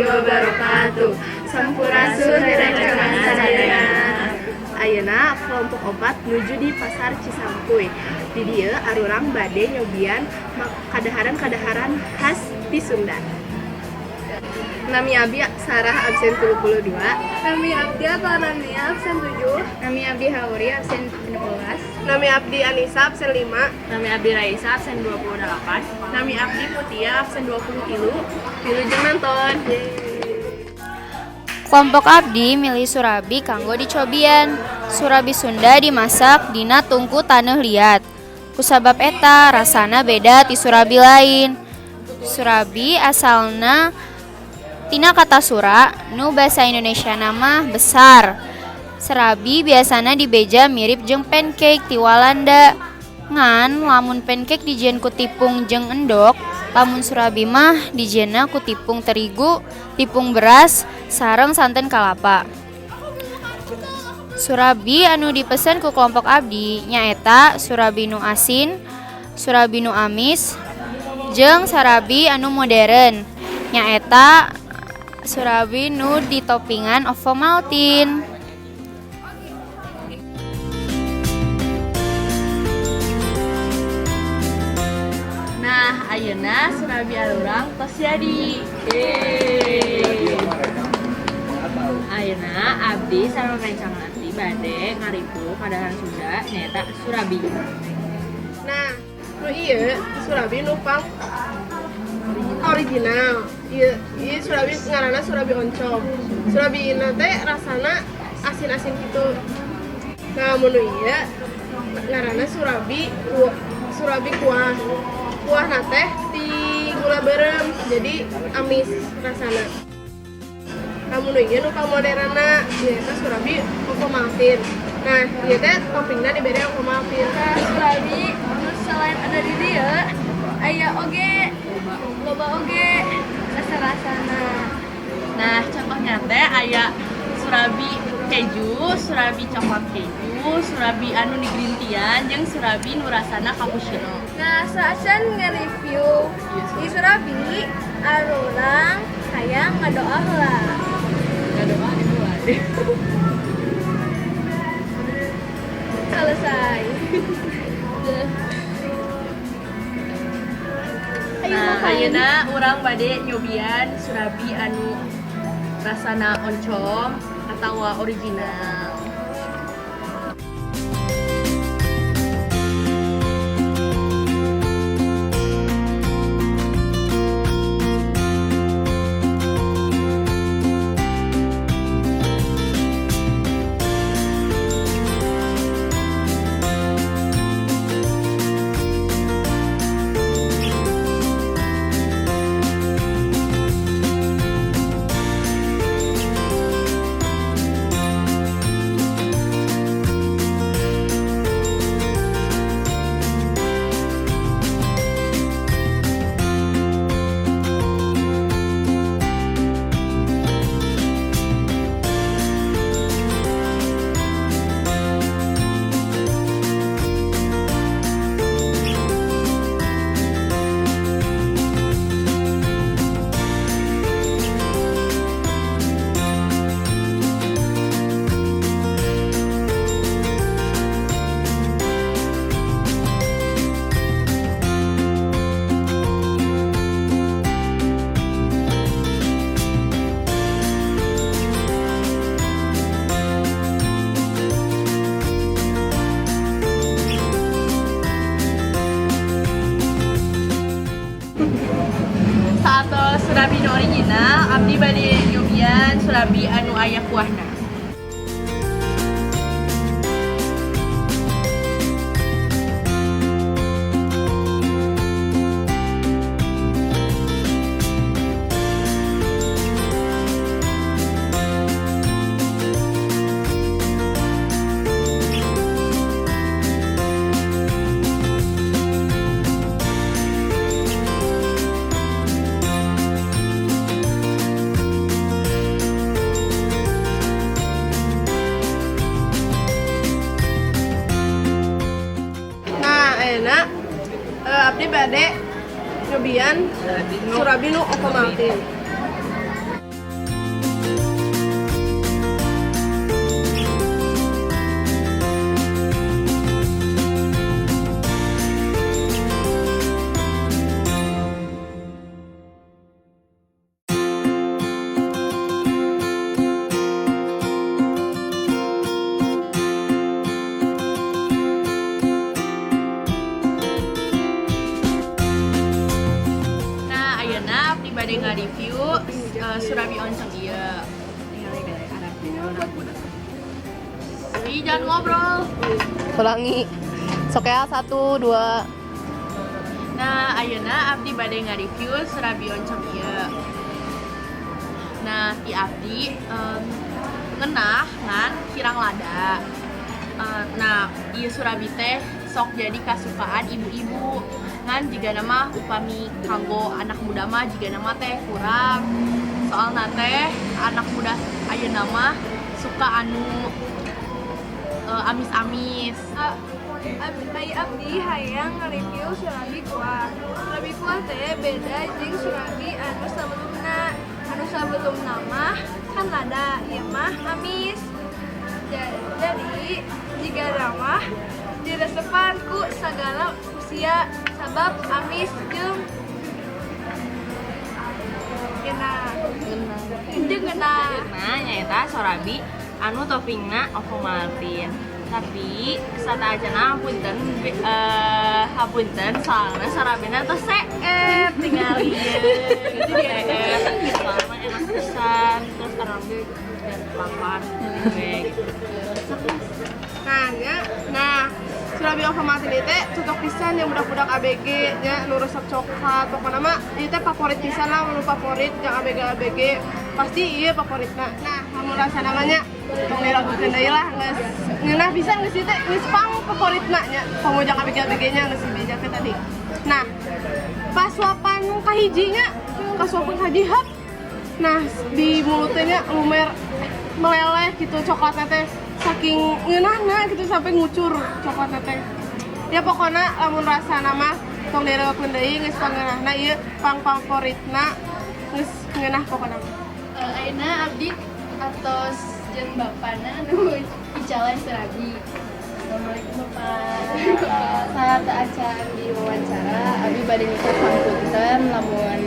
wabarakatuh. Sampurasun rerencangan sadaya. Ayeuna kelompok 4 nuju di Pasar Cisampuy. Di dieu arurang bade nyobian kadaharan-kadaharan khas di Sunda. Nami abdi Sarah absen 32. Nami abdi Atarania absen 7. Nami abdi Hauri absen 16. Nami abdi Anissa absen 5. Nami abdi Raisa absen 28. Nami abdi Mutia absen 20 kilu. Wilujeng nonton. Kelompok abdi milih surabi kanggo dicobian. Surabi Sunda dimasak dina tungku taneuh liat. Kusabab eta rasana beda ti surabi lain. Surabi asalna tina kata sura nu basa Indonesia nama besar. Serabi biasana dibeja mirip jeung pancake ti Walanda. Ngan lamun pancake dijieun ku tipung jeung endog, lamun surabi mah dijieunna ku tipung terigu, tipung beras, sareng santen kalapa. Surabi anu dipesan ku kelompok abdi nyaeta surabi nu asin, surabi nu amis, jeung sarabi anu modern nyaeta surabi nu ditopingan ovomaltine. Nah, ayeuna surabi arurang tos jadi. Ayeuna abdi sareng rencangan abdi bade ngaripu kadaharan Sunda nyaeta surabi. Nah, nu ieu surabi nu pang original. Ieu surabi ngaranna surabi oncom. Surabi ieu teh rasana asin-asin gitu. Nah, mun nu ieu ngaranna surabi kuah. Kuahna teh ti gula berem, jadi amis rasana. Namun ieu nu pamodernna nyaeta surabi ovomaltine. Nah, ieu teh toppingna dibere ovomaltine. Nah, surabi selain ada di dieu aya oge loba oge rasa-rasana. Nah, contohnya teh aya surabi keju, surabi coklat keju, surabi anu di green tea-an, jeung surabi nu rasana cappuccino. Nah, saacan nge-review di surabi arurang hayang ngadoa heula. Ngadoa itu deh. Selesai. Nah, ayeuna urang bade nyobian surabi anu rasana oncom atawa original. Saat surabi nu original, abdi bade nyobian surabi anu aya kuahna. abdi bade nyobian surabi nu ovomaltine. Surabi oncom iya. Ih, jangan ngobrol. Ulangi. Sok ya 1 2. Nah, ayeuna abdi bade nge-review Surabi oncom ieu. Nah, ti abdi ngeunah ngan kirang lada. Nah, ieu Surabi teh sok jadi kasukaan ibu-ibu. Ngan jiga nama upami kanggo anak muda mah jiga nama teh kurang. Soalna teh anak muda ayeuna mah suka anu amis-amis. Abdi hayang nge-review Surabi kuah. Surabi kuah teh beda jeung Surabi anu sabelumna. Anu sabelumna mah kan lada, ieu mah amis. Jadi jika ramah diresepan ku sagala usia sabab amis jeung geuna. Nah, nyaeta Surabi anu toppingna Ovomaltine. Tapi satajana hapunten soalna Surabina teh seet tinggal gitu dia soalna enak pisan terus orang dan lapar gitu. Nah, Surabi Ovomaltine teh cocok pisan yang budak-budak ABG nya nu resep coklat. Pokona mah ieu teh favorit pisan lah, menu favorit yang ABG pasti ieu favoritna. Nah, lamun rasana mah nya tong diragukeun deui lah geus ngeunah pisan geus ieu teh geus pang favoritna nya. Pamujang ABG nya geus dibeja ke tadi. Nah, pas suapan kahiji nya, pas suapan kahiji nah di mulutnya lumer meleleh gitu coklatnya teh saking ngeunahna gitu sampai ngucur coklatnya teh. Ya pokoknya lamun rasana mah tong direupkeun deui geus pangeunahna ieu pang favoritna geus ngeunah pokona. Ayeuna abdi atos jeung bapana nu icalan Surabi. Assalamualaikum Bapak. Saat acan di wawancara, Abi bade ngucap pantunten lamun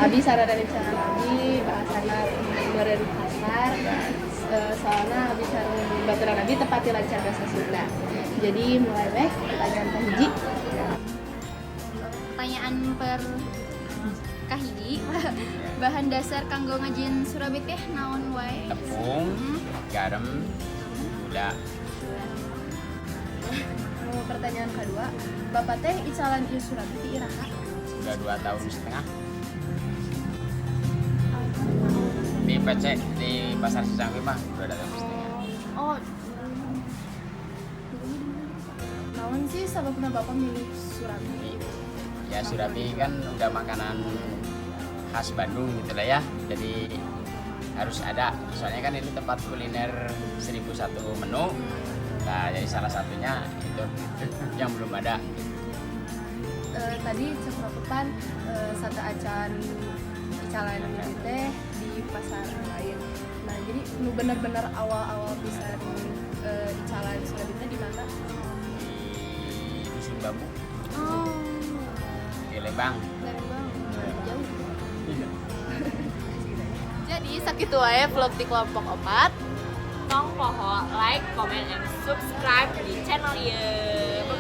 Abi sarada rencana Abi bahasana meureun kasar. Soalnya Abi sareng baturan Abi tepati lancar bahasa Sunda. Jadi mulai baik pertanyaan kahiji. Pertanyaan per kahiji. Bahan dasar kanggo ngajin Surabi teh naon wae? Tepung, garam, gula. Pertanyaan kedua, Bapak teh icalan ieu Surabi ti iraha? Sudah 2,5 tahun. Di PC di pasar Cisanggi mah 2,5 tahun. Oh. Naon sih sababna Bapak milih Surabi? Ya Surabi kan udah makanan khas Bandung gitu lah ya. Jadi harus ada. Soalnya kan ini tempat kuliner 1001 menu. Nah, jadi salah satunya itu yang belum ada. Tadi cekropepan sate acan icalan teh di pasar lain. Nah, jadi nu bener-bener awal-awal pisan icalan Surabi teh di mana? Di Dusun Bambu, Oh, di Lembang. Lembang. Jauh. Jadi sakitu wae vlog di kelompok 4. Tong poho like, comment, and subscribe di channel ieu.